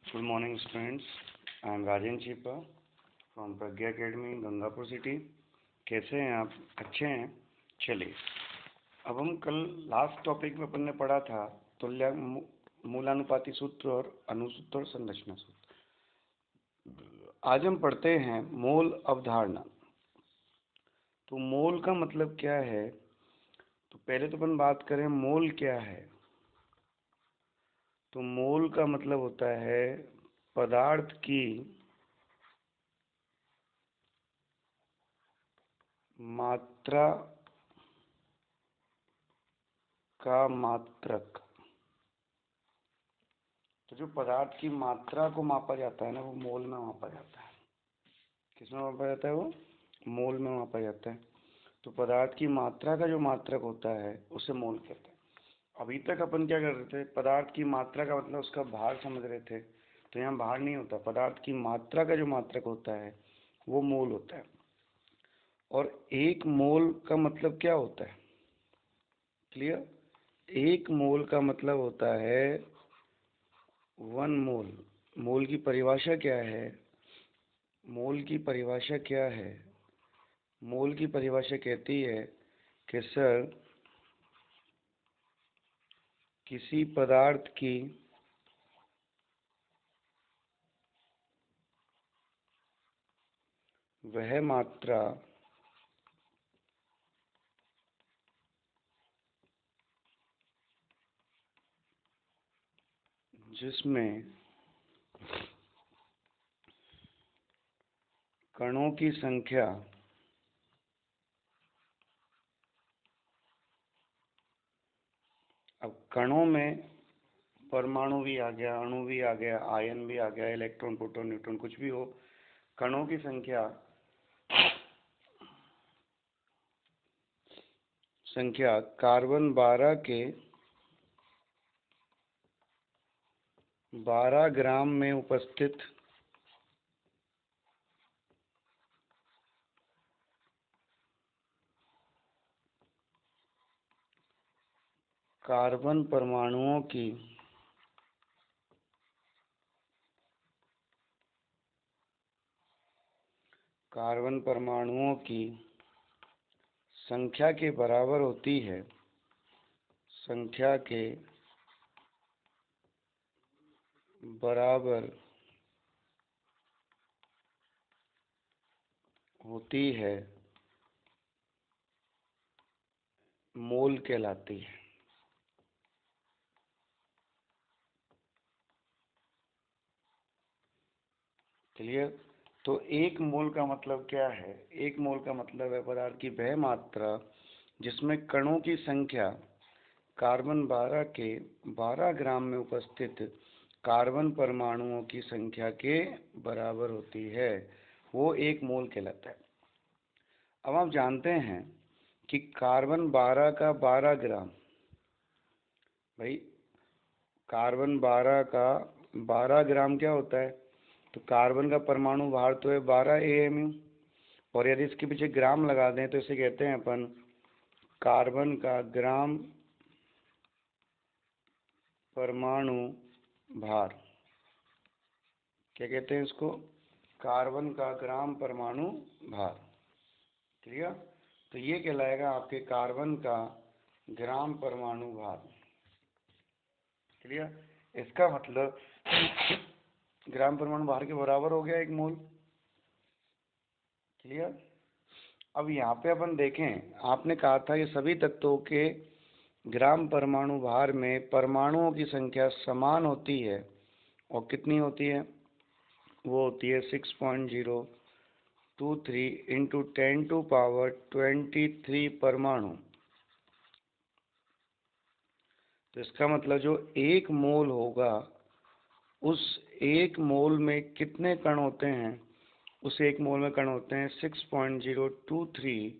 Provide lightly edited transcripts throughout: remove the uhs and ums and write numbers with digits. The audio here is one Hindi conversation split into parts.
Good morning, students. I am Rajan Chipa from Pragya academy Gangapur city. कैसे हैं आप? अच्छे हैं? चलिए, अब हम कल लास्ट टॉपिक में अपन ने पढ़ा था तुल्य मूलानुपाती सूत्र और अनुसूत्र और संरचना सूत्र। आज हम पढ़ते हैं मोल अवधारणा। तो मोल का मतलब क्या है? तो पहले तो अपन बात करें मोल क्या है। तो मोल का मतलब होता है पदार्थ की मात्रा का मात्रक। तो जो पदार्थ की मात्रा को मापा जाता है ना, वो मोल में मापा जाता है। किसमें मापा जाता है? वो मोल में मापा जाता है। तो पदार्थ की मात्रा का जो मात्रक होता है उसे मोल कहते हैं। अभी तक अपन क्या कर रहे थे? पदार्थ की मात्रा का मतलब उसका भार समझ रहे थे। तो यहाँ भार नहीं होता, पदार्थ की मात्रा का जो मात्रक होता है वो मोल होता है। और एक मोल का मतलब क्या होता है? क्लियर? एक मोल का मतलब होता है 1 मोल। मोल की परिभाषा क्या है? मोल की परिभाषा क्या है? मोल की परिभाषा कहती है कि सर, किसी पदार्थ की वह मात्रा जिसमें कणों की संख्या अब कणों में परमाणु भी आ गया, अणु भी आ गया, आयन भी आ गया, इलेक्ट्रॉन, प्रोटॉन, न्यूट्रॉन, कुछ भी हो, कणों की संख्या कार्बन 12 के 12 ग्राम में उपस्थित कार्बन परमाणुओं की संख्या के बराबर होती है। संख्या के बराबर होती है, मोल कहलाती है। क्लियर? तो एक मोल का मतलब क्या है? एक मोल का मतलब है पदार्थ की वह मात्रा जिसमें कणों की संख्या कार्बन 12 के 12 ग्राम में उपस्थित कार्बन परमाणुओं की संख्या के बराबर होती है, वो एक मोल कहलाता है। अब आप जानते हैं कि कार्बन 12 का 12 ग्राम, भाई कार्बन 12 का 12 ग्राम क्या होता है? तो कार्बन का परमाणु भार तो है 12 AMU, और यदि इसके पीछे ग्राम लगा दें तो इसे कहते हैं अपन कार्बन का ग्राम परमाणु भार। क्या कहते हैं इसको? कार्बन का ग्राम परमाणु भार। क्लियर? तो ये कहलाएगा आपके कार्बन का ग्राम परमाणु भार। क्लियर? इसका मतलब ग्राम परमाणु भार के बराबर हो गया एक मोल। क्लियर? अब यहाँ पे अपन देखें, आपने कहा था ये सभी तत्वों के ग्राम परमाणु भार में परमाणुओं की संख्या समान होती है, और कितनी होती है? वो होती है 6.023 इंटू 10⁻23 परमाणु। तो इसका मतलब जो एक मोल होगा, उस एक मोल में कितने कण होते हैं? उस एक मोल में कण होते हैं 6.023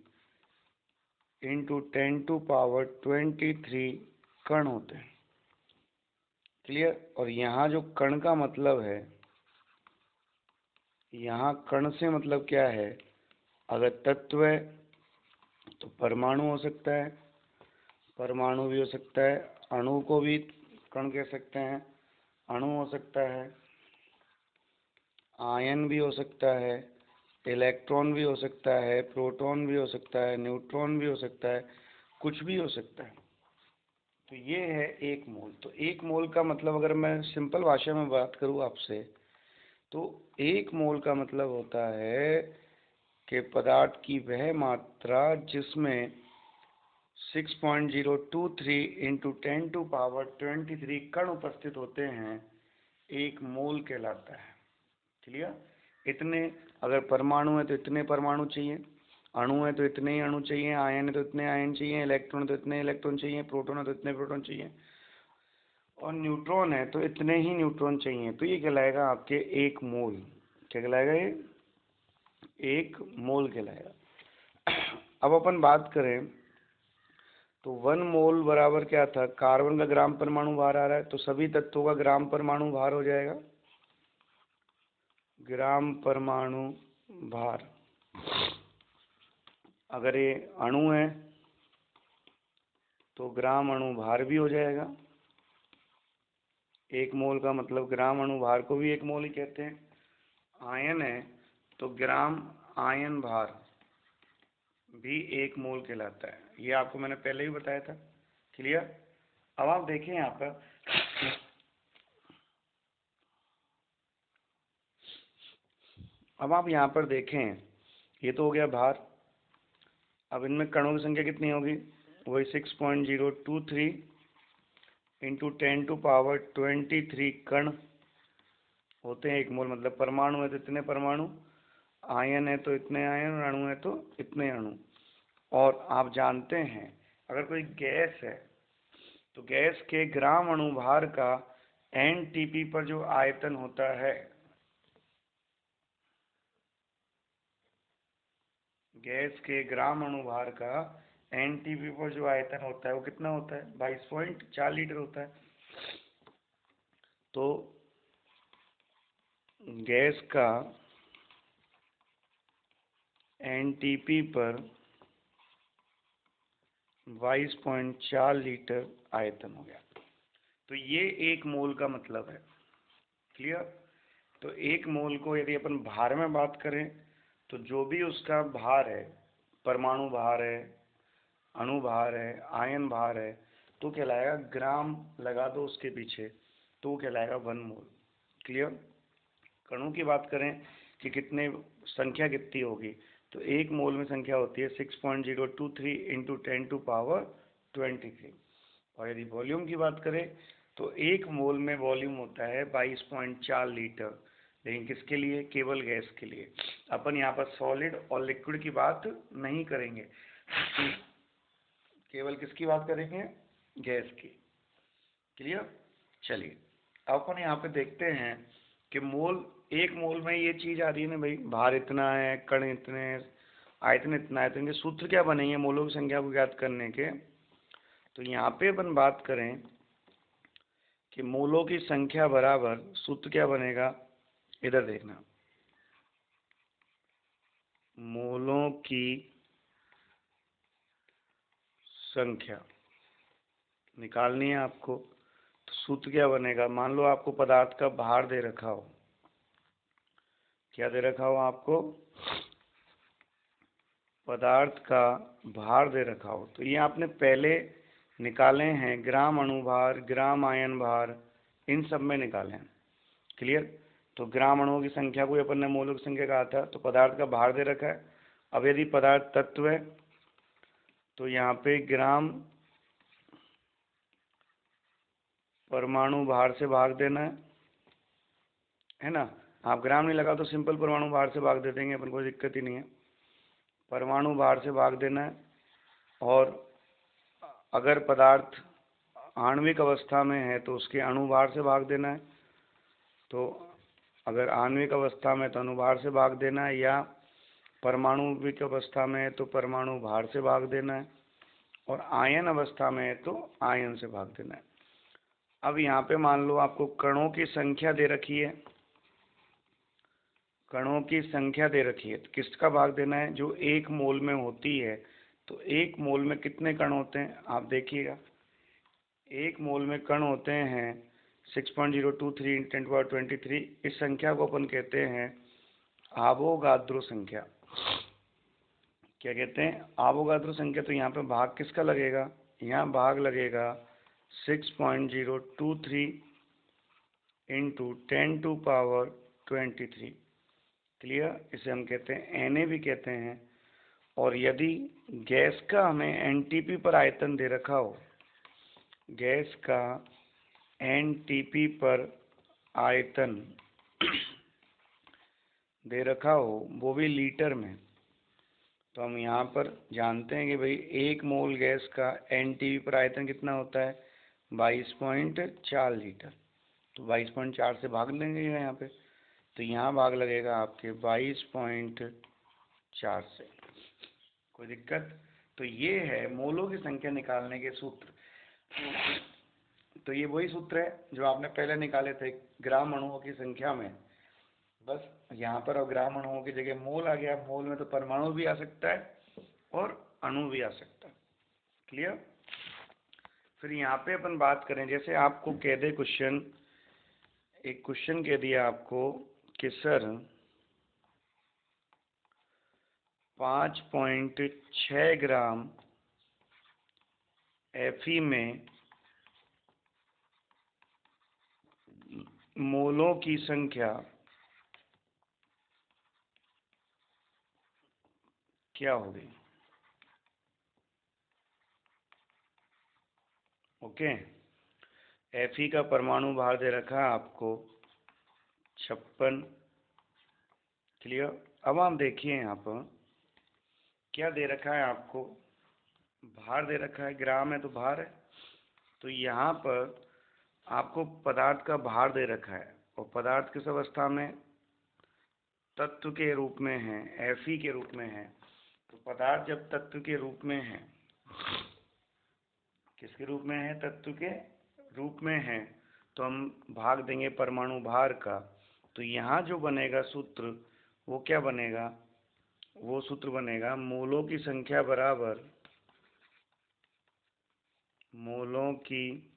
इंटू 10⁻23 कण होते हैं। क्लियर? और यहाँ जो कण का मतलब है, यहाँ कण से मतलब क्या है? अगर तत्व है तो परमाणु हो सकता है, परमाणु भी हो सकता है, अणु को भी कण कह सकते हैं, अणु हो सकता है, आयन भी हो सकता है, इलेक्ट्रॉन भी हो सकता है, प्रोटॉन भी हो सकता है, न्यूट्रॉन भी हो सकता है, कुछ भी हो सकता है। तो ये है एक मोल। तो एक मोल का मतलब अगर मैं सिंपल भाषा में बात करूँ आपसे, तो एक मोल का मतलब होता है कि पदार्थ की वह मात्रा जिसमें 6.023 इंटू 10⁻23 कण उपस्थित होते हैं, एक मोल कहलाता है। क्लियर? इतने अगर परमाणु है तो इतने परमाणु चाहिए, अणु है तो इतने ही अणु चाहिए, आयन है तो इतने आयन चाहिए, इलेक्ट्रॉन है तो इतने इलेक्ट्रॉन चाहिए, प्रोटॉन है तो इतने प्रोटॉन चाहिए, और न्यूट्रॉन है तो इतने ही न्यूट्रॉन चाहिए। तो ये कहलाएगा आपके एक मोल। क्या कहलाएगा ये? एक मोल कहलाएगा। अब अपन बात करें तो 1 मोल बराबर क्या था? कार्बन का ग्राम परमाणु भार आ रहा है, तो सभी तत्वों का ग्राम परमाणु भार हो जाएगा, ग्राम परमाणु भार। अगर ये अणु है तो ग्राम अणु भार भी हो जाएगा। एक मोल का मतलब ग्राम अणु भार को भी एक मोल ही कहते हैं। आयन है तो ग्राम आयन भार भी एक मोल कहलाता है। ये आपको मैंने पहले ही बताया था। क्लियर? अब आप देखें यहाँ पर, अब आप यहाँ पर देखें, ये तो हो गया भार। अब इनमें कणों की संख्या कितनी होगी? वही 6.023 इंटू 10⁻23 कण होते हैं एक मोल। मतलब परमाणु है तो इतने परमाणु, आयन है तो इतने आयन, और अणु है तो इतने अणु। और आप जानते हैं अगर कोई गैस है तो गैस के ग्राम अणु भार का एनटीपी पर जो आयतन होता है, गैस के ग्राम अणु भार का एनटीपी पर जो आयतन होता है वो कितना होता है? 22.4 लीटर होता है। तो गैस का एनटीपी पर 22.4 लीटर आयतन हो गया। तो ये एक मोल का मतलब है। क्लियर? तो एक मोल को यदि अपन भार में बात करें तो जो भी उसका भार है, परमाणु भार है, अणु भार है, आयन भार है, तो कहलाएगा, ग्राम लगा दो उसके पीछे, तो कहलाएगा 1 मोल। क्लियर? कणों की बात करें कि कितने संख्या कितनी होगी, तो एक मोल में संख्या होती है 6.023 इंटू 10⁻23। और यदि वॉल्यूम की बात करें तो एक मोल में वॉल्यूम होता है 22.4 लीटर। लेकिन किसके लिए? केवल गैस के लिए। अपन यहाँ पर सॉलिड और लिक्विड की बात नहीं करेंगे, केवल किसकी बात करेंगे? गैस की। क्लियर? चलिए अब अपन यहाँ पे देखते हैं कि मोल, एक मोल में ये चीज़ आ रही है ना भाई, भार इतना है, कण इतने, आयतन इतना है, तो इनके सूत्र क्या बनेंगे मोलों की संख्या को ज्ञात करने के? तो यहाँ पे अपन बात करें कि मोलों की संख्या बराबर सूत्र क्या बनेगा, इधर देखना, मोलों की संख्या निकालनी है आपको। तो सूत्र क्या बनेगा? मान लो आपको पदार्थ का भार दे रखा हो, क्या दे रखा हो आपको? पदार्थ का भार दे रखा हो। तो ये आपने पहले निकाले हैं, ग्राम अणु भार, ग्राम आयन भार, इन सब में निकाले हैं। क्लियर? तो ग्राम अणुओं की संख्या को अपन ने मोलों की संख्या कहा था, तो पदार्थ का भार दे रखा है। अब यदि पदार्थ तत्व है तो यहाँ पे ग्राम परमाणु भार से भाग देना है ना? आप ग्राम नहीं लगा तो सिंपल परमाणु भार से भाग दे देंगे, अपन कोई दिक्कत ही नहीं है। परमाणु भार से भाग देना है। और अगर पदार्थ आणविक अवस्था में है तो उसके अणुभार से भाग देना है। तो अगर आणविक अवस्था में तो अणुभार से भाग देना है, या परमाणुविक अवस्था में है तो परमाणु भार से भाग देना है, और आयन अवस्था में है तो आयन से भाग देना है। अब यहाँ पे मान लो आपको कणों की संख्या दे रखी है, कणों की संख्या दे रखी है, तो किसका भाग देना है? जो एक मोल में होती है। तो एक मोल में कितने कण होते हैं आप देखिएगा, एक मोल में कण होते हैं 6.023 × 10⁻23। इस संख्या को अपन कहते हैं आवोगाद्रो संख्या। क्या कहते हैं? आवोगाद्रो संख्या। तो यहाँ पे भाग किसका लगेगा? यहाँ भाग लगेगा 6.023 × 10⁻23। क्लियर? इसे हम कहते हैं Na भी कहते हैं। और यदि गैस का हमें एनटीपी पर आयतन दे रखा हो, गैस का एनटीपी पर आयतन दे रखा हो, वो भी लीटर में, तो हम यहाँ पर जानते हैं कि भाई 1 मोल गैस का एनटीपी पर आयतन कितना होता है? 22.4 लीटर। तो 22.4 से भाग लेंगे यहाँ पे, तो यहाँ भाग लगेगा आपके 22.4 से। कोई दिक्कत? तो ये है मोलों की संख्या निकालने के सूत्र। तो ये वही सूत्र है जो आपने पहले निकाले थे ग्राम अणुओं की संख्या में। बस यहाँ पर अब ग्राम अणुओं की जगह मोल आ गया। मोल में तो परमाणु भी आ सकता है और अणु भी आ सकता है। क्लियर? फिर यहाँ पे अपन बात करें, जैसे आपको कह दे क्वेश्चन, एक क्वेश्चन कह दिया आपको कि सर 5.6 ग्राम Fe में मोलों की संख्या क्या होगी? ओके। Fe का परमाणु भार दे रखा है आपको 56। क्लियर? अब आप देखिए यहाँ पर क्या दे रखा है आपको? भार दे रखा है, ग्राम है तो भार है। तो यहाँ पर आपको पदार्थ का भार दे रखा है और पदार्थ किस अवस्था में? तत्व के रूप में है, Fe के रूप में है। तो पदार्थ जब तत्व के रूप में है, किसके रूप में है? तत्व के रूप में है, तो हम भाग देंगे परमाणु भार का। तो यहाँ जो बनेगा सूत्र वो क्या बनेगा? वो सूत्र बनेगा मोलों की संख्या बराबर, मोलों की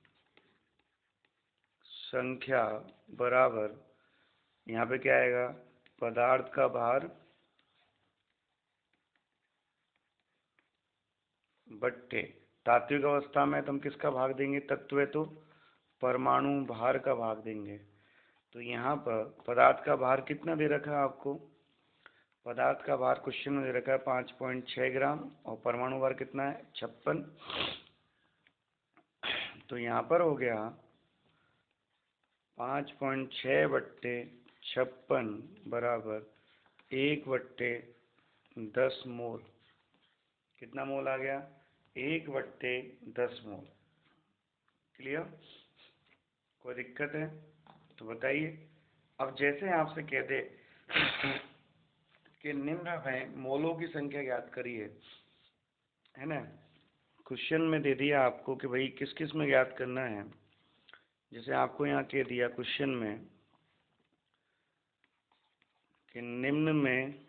संख्या बराबर, यहाँ पे क्या आएगा? पदार्थ का भार बट्टे तात्विक अवस्था में। तो हम किसका भाग देंगे? तत्व है तो परमाणु भार का भाग देंगे। तो यहाँ पर पदार्थ का भार कितना दे रखा है आपको? पदार्थ का भार क्वेश्चन में दे रखा है 5.6 ग्राम और परमाणु भार कितना है? 56। तो यहाँ पर हो गया 5.6 बट्टे 56 बराबर 1/10 मोल। कितना मोल आ गया? 1/10 मोल। क्लियर? कोई दिक्कत है तो बताइए। अब जैसे आपसे कह दे कि निम्न में मोलों की संख्या ज्ञात करिए, है ना? क्वेश्चन में दे दिया आपको कि भाई किस किस में ज्ञात करना है। जैसे आपको यहाँ कह दिया क्वेश्चन में कि निम्न में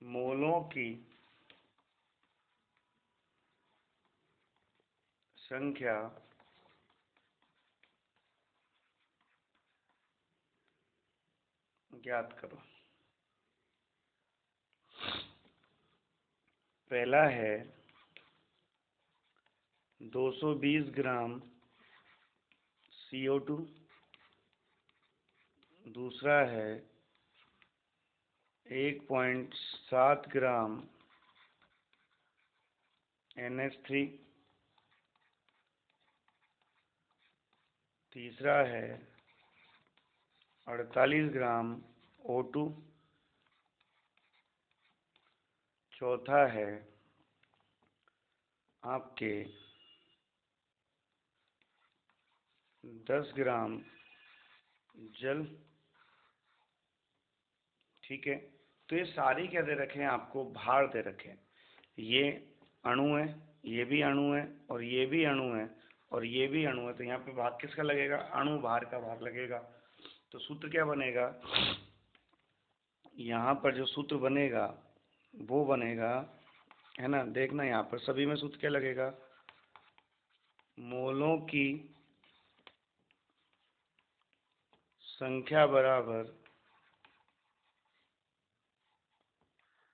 मोलों की संख्या ज्ञात करो। पहला है 220 ग्राम CO2, दूसरा है 1.7 ग्राम NH3, तीसरा है 48 ग्राम O2, चौथा है आपके 10 ग्राम जल। ठीक है? तो ये सारी क्या दे रखे हैं आपको? भार दे रखे हैं। ये अणु है, ये भी अणु है, और ये भी अणु है, और ये भी अणु है। तो यहाँ पे भाग किसका लगेगा? अणु भार का भाग लगेगा। तो सूत्र क्या बनेगा? यहाँ पर जो सूत्र बनेगा वो बनेगा, है ना? देखना यहाँ पर सभी में सूत्र क्या लगेगा? मोलों की संख्या बराबर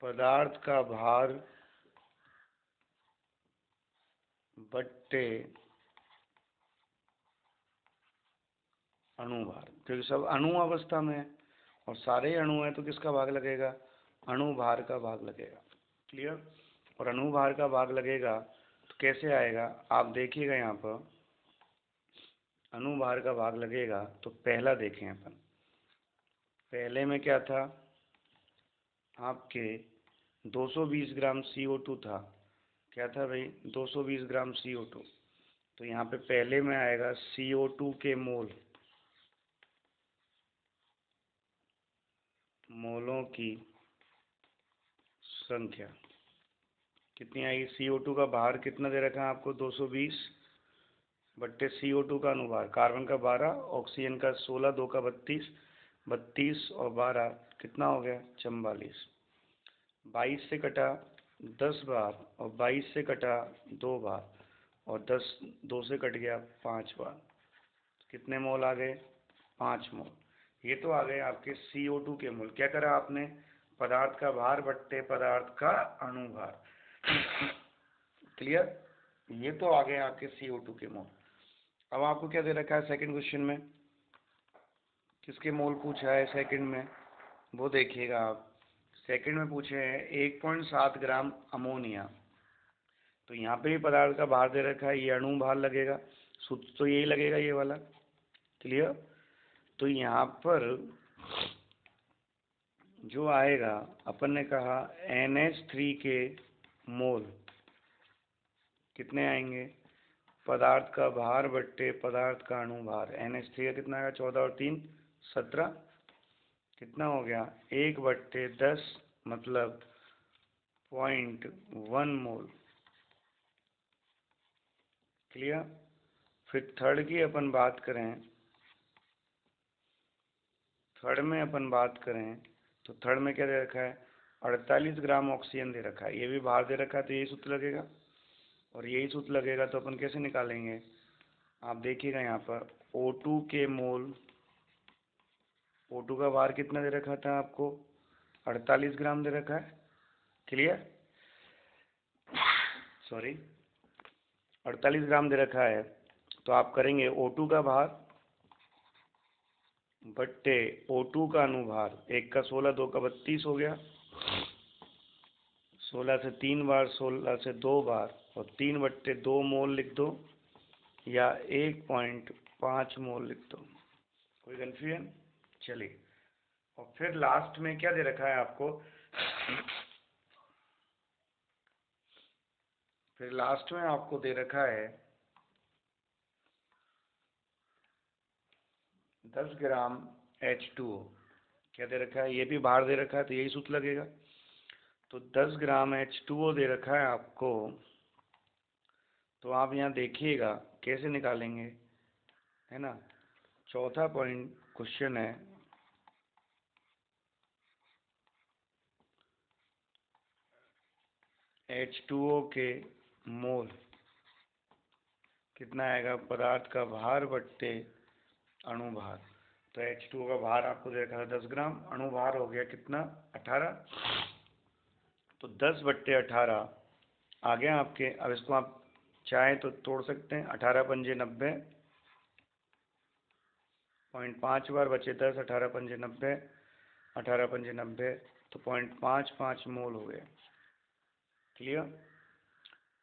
पदार्थ का भार बट्टे अणुभार, क्योंकि सब अणु अवस्था में है और सारे अणु हैं तो किसका भाग लगेगा? अणुभार का भाग लगेगा। क्लियर? और अणुभार का भाग लगेगा तो कैसे आएगा आप देखिएगा। यहाँ पर अणुभार का भाग लगेगा तो पहला देखें अपन, पहले में क्या था आपके 220 ग्राम CO2 था। क्या था भाई? 220 ग्राम CO2। तो यहाँ पे पहले में आएगा CO2 के मोल, मोलों की संख्या कितनी आएगी? CO2 का भार कितना दे रखा है आपको? 220 बट्टे CO2 का अनुभार, कार्बन का 12, ऑक्सीजन का 16, 2 का 32, 32 और 12 कितना हो गया? 44। 22 से कटा 10 बार और 22 से कटा 2 बार और 10 2 से कट गया 5 बार। कितने मोल आ गए? 5 मोल। ये तो आ गए आपके CO2 के मोल। क्या करा आपने? पदार्थ का भार बट्टे पदार्थ का अणुभार। क्लियर? ये तो आ गए आपके CO2 के मोल। अब आपको क्या दे रखा है सेकंड क्वेश्चन में? किसके मोल पूछा है सेकंड में? वो देखिएगा आप। सेकंड में पूछे हैं 1.7 ग्राम अमोनिया। तो यहाँ पे भी पदार्थ का भार दे रखा है, ये अणु भार लगेगा, सूत्र तो यही लगेगा ये वाला। क्लियर? तो यहाँ पर जो आएगा अपन ने कहा NH3 के मोल कितने आएंगे? पदार्थ का भार बट्टे पदार्थ का अणु भार। NH3 का कितना आएगा? 14 और 3 17। कितना हो गया? 1/10 मतलब 0.1 मोल। क्लियर? फिर थर्ड की अपन बात करें, थर्ड में अपन बात करें तो थर्ड में क्या दे रखा है? 48 ग्राम ऑक्सीजन दे रखा है। ये भी भार दे रखा है तो यही सूत्र लगेगा और यही सूत्र लगेगा तो अपन कैसे निकालेंगे? आप देखिएगा यहाँ पर O2 के मोल, O2 का भार कितना दे रखा था आपको? 48 ग्राम दे रखा है। क्लियर? सॉरी, 48 ग्राम दे रखा है। तो आप करेंगे O2 का भार बट्टे O2 का अनुभार। 1 का 16, 2 का 32 हो गया, 16 से 3 बार, 16 से 2 बार और 3/2 मोल लिख दो या 1.5 मोल लिख दो। कोई कन्फ्यूजन? चलिए, और फिर लास्ट में क्या दे रखा है आपको? फिर लास्ट में आपको दे रखा है 10 ग्राम H2O। क्या दे रखा है? ये भी भार दे रखा है तो यही सूत्र लगेगा। तो 10 ग्राम H2O दे रखा है आपको। तो आप यहाँ देखिएगा कैसे निकालेंगे, है ना। चौथा पॉइंट क्वेश्चन है, H2O के मोल कितना आएगा? पदार्थ का भार बट्टे अणुभार। तो H2O का भार आपको दे रखा था 10 ग्राम, अणुभार हो गया कितना? 18। तो 10/18 आ गया आपके। अब इसको आप चाहें तो तोड़ सकते हैं। 18 पंजे 90, 0.5 बार बचे 10, 18 पंजे 90, 18 पंजे 90 तो 0.55 मोल हो गया। क्लियर?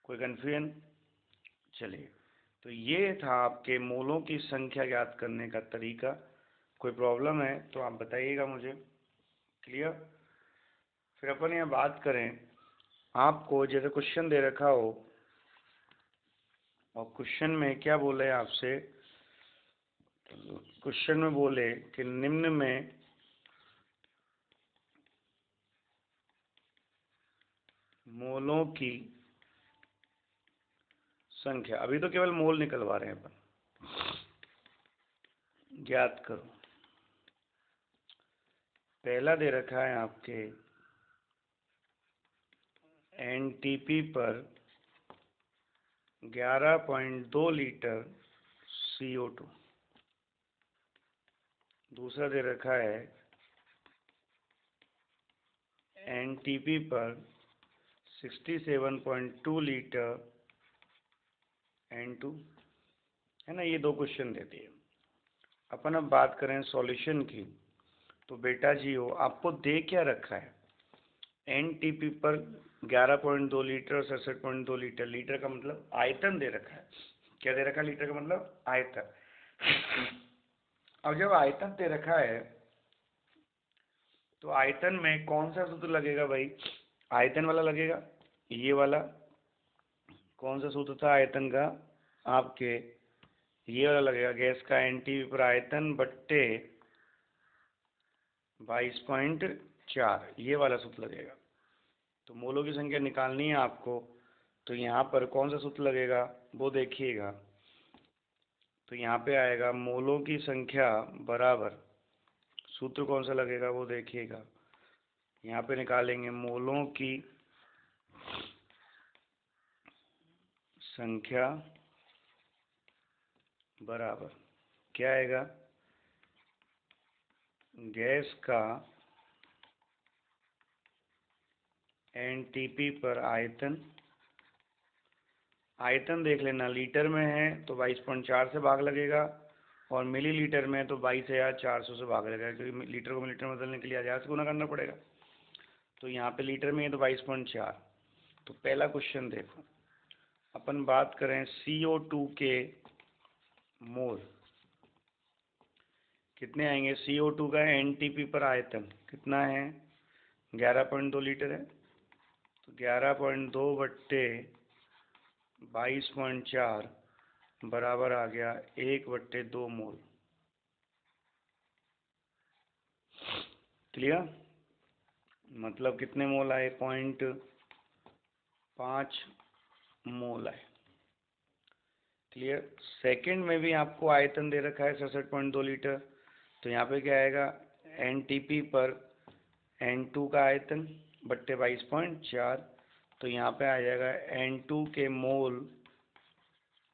कोई कन्फ्यूजन? चलिए, तो ये था आपके मोलों की संख्या ज्ञात करने का तरीका। कोई प्रॉब्लम है तो आप बताइएगा मुझे। क्लियर? फिर अपन यहाँ बात करें, आपको जैसे क्वेश्चन दे रखा हो और क्वेश्चन में क्या बोले आपसे? क्वेश्चन में बोले कि निम्न में मोलों की संख्या, अभी तो केवल मोल निकलवा रहे हैं अपन, ज्ञात करो। पहला दे रखा है आपके NTP पर 11.2 लीटर CO2। दूसरा दे रखा है NTP पर 67.2 लीटर N2, है ना। ये दो क्वेश्चन देती है। अपन अब बात करें सॉल्यूशन की, तो बेटा जी हो आपको दे क्या रखा है, NTP पर 11.2 लीटर, 67.2 लीटर। लीटर का मतलब आयतन दे रखा है। क्या दे रखा है? लीटर का मतलब आयतन। अब जब आयतन दे रखा है तो आयतन में कौन सा सूत्र लगेगा भाई? आयतन वाला लगेगा, ये वाला। कौन सा सूत्र था आयतन का आपके? ये वाला लगेगा, गैस का NTP पर आयतन बट्टे 22.4, ये वाला सूत्र लगेगा। तो मोलों की संख्या निकालनी है आपको, तो यहाँ पर कौन सा सूत्र लगेगा वो देखिएगा। तो यहाँ पे आएगा मोलों की संख्या बराबर, सूत्र कौन सा लगेगा वो देखिएगा। यहाँ पे निकालेंगे मोलों की संख्या बराबर, क्या आएगा? गैस का NTP पर आयतन। आयतन देख लेना, लीटर में है तो 22.4 से भाग लगेगा, और मिलीलीटर में तो 22,400 से भाग लगेगा, क्योंकि लीटर को मिलीलीटर में बदलने के लिए 1000 से गुना करना पड़ेगा। तो यहाँ पे लीटर में है तो 22.4। तो पहला क्वेश्चन देखो, अपन बात करें CO2 के मोल कितने आएंगे। CO2 का NTP पर आयतन कितना है? 11.2 लीटर है। तो 11.2 बट्टे 22.4 बराबर आ गया 1/2 मोल। क्लियर? मतलब कितने मोल आए? 0.5 मोल आए। क्लियर? सेकंड में भी आपको आयतन दे रखा है 67.2 लीटर। तो यहाँ पे क्या आएगा? NTP पर N2 का आयतन बट्टे 22.4। तो यहाँ पे आ जाएगा N2 के मोल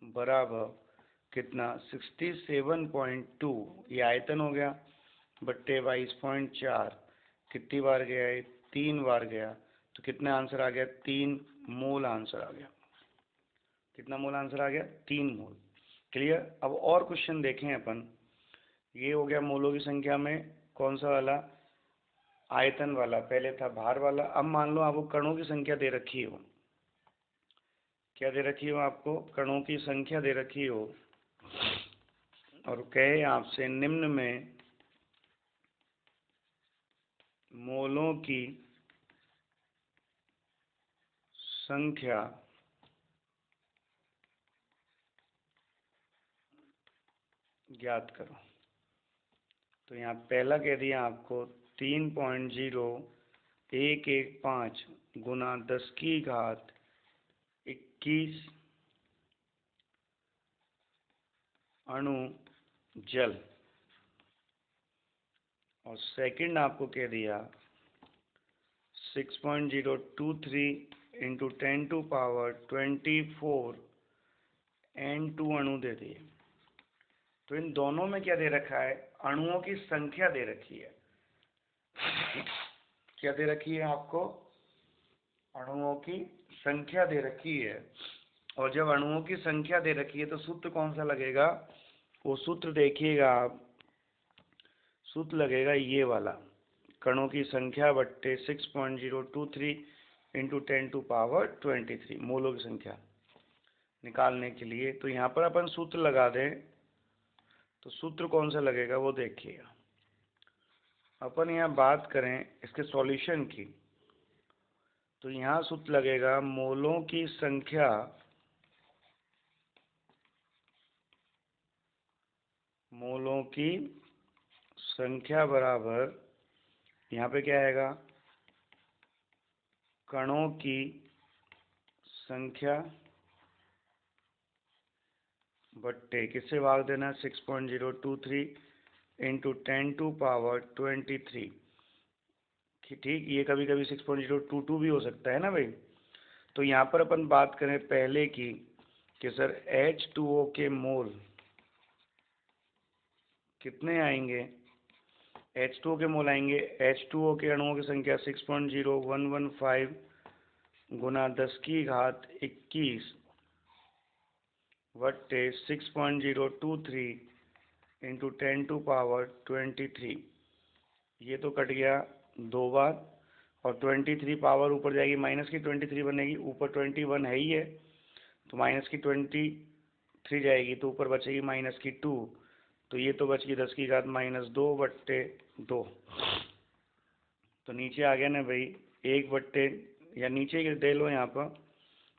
बराबर कितना? 67.2, ये आयतन हो गया, बट्टे 22.4। कितनी बार गया है? 3 बार गया। तो कितना आंसर आ गया? 3 मोल आंसर आ गया। कितना मोल आंसर आ गया? 3 मोल। क्लियर? अब और क्वेश्चन देखें अपन। ये हो गया मोलों की संख्या में कौन सा वाला? आयतन वाला। पहले था भार वाला। अब मान लो आपको कणों की संख्या दे रखी हो। क्या दे रखी हो आपको? कणों की संख्या दे रखी हो, और कहे आपसे निम्न में मोलों की संख्या ज्ञात करो। तो यहाँ पहला कह दिया आपको 3.0115 गुना 10⁻21 अणु जल। और सेकंड आपको कह दिया 6.023 इंटू 10⁻24 N2 अणु दे दिए। तो इन दोनों में क्या दे रखा है? अणुओं की संख्या दे रखी है। क्या दे रखी है आपको? अणुओं की संख्या दे रखी है। और जब अणुओं की संख्या दे रखी है तो सूत्र कौन सा लगेगा? वो सूत्र देखिएगा आप, सूत्र लगेगा ये वाला, कणों की संख्या बट्टे 6.023 इंटू 10⁻23, मोलों की संख्या निकालने के लिए। तो यहाँ पर अपन सूत्र लगा दें, तो सूत्र कौन सा लगेगा वो देखिएगा। अपन यहाँ बात करें इसके सॉल्यूशन की, तो यहाँ सूत्र लगेगा मोलों की संख्या बराबर, यहाँ पे क्या आएगा? कणों की संख्या बट्टे किससे भाग देना? 6.023 इंटू 10⁻23। ठीक, ये कभी कभी 6.022 भी हो सकता है ना भाई। तो यहाँ पर अपन बात करें पहले की, कि सर H2O के मोल कितने आएंगे। H2O के मोल आएंगे, H2O के अणुओं की संख्या 6.0115 गुना 10 की घात 21 बट्टे 6.023 इंटू 10⁻23। ये तो कट गया 2 बार, और 23 पावर ऊपर जाएगी, माइनस की 23 बनेगी, ऊपर 21 है ही है, तो माइनस की 23 जाएगी, तो ऊपर बचेगी माइनस की 2, तो ये तो बच गई 10 की घात -2/2। तो नीचे आ गया ना भाई 1 बट्टे, या नीचे दे लो यहाँ पर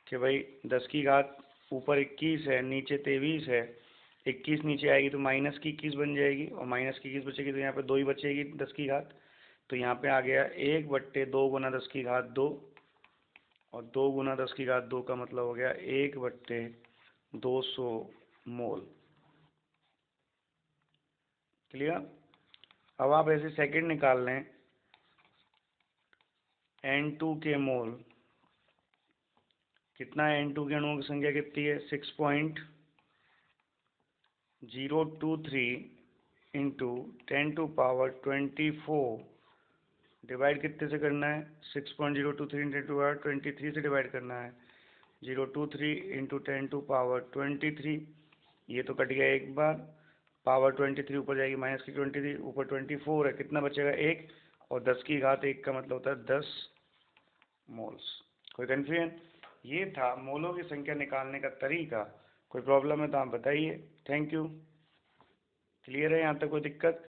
कि भाई 10 की घात ऊपर 21 है, नीचे 23 है, 21 नीचे आएगी तो माइनस की 21 बन जाएगी, और माइनस की 21 बचेगी तो यहाँ पे 2 ही बचेगी 10 की घात। तो यहाँ पे आ गया 1/2 गुना 10 की घात 2, और 2 गुना 10 की घात 2 का मतलब हो गया 1/200 मोल। क्लियर। अब आप ऐसे सेकंड निकाल लें, N2 के मोल कितना है, N2 के अणुओं की संख्या कितनी है, 6.023 इंटू 10⁻24 डिवाइड कितने से करना है, 6.023 इंटू 10⁻23 से डिवाइड करना है, 023 इंटू 10⁻23। ये तो कट गया एक बार, पावर 23 ऊपर जाएगी, माइनस की 23 ऊपर 24 है, कितना बचेगा 1, और 10 की घात 1 का मतलब होता है 10 मोल्स। कोई कन्फ्यूजन। ये था मोलों की संख्या निकालने का तरीका। कोई प्रॉब्लम है तो आप बताइए। Thank you. क्लियर है यहाँ तक, कोई दिक्कत।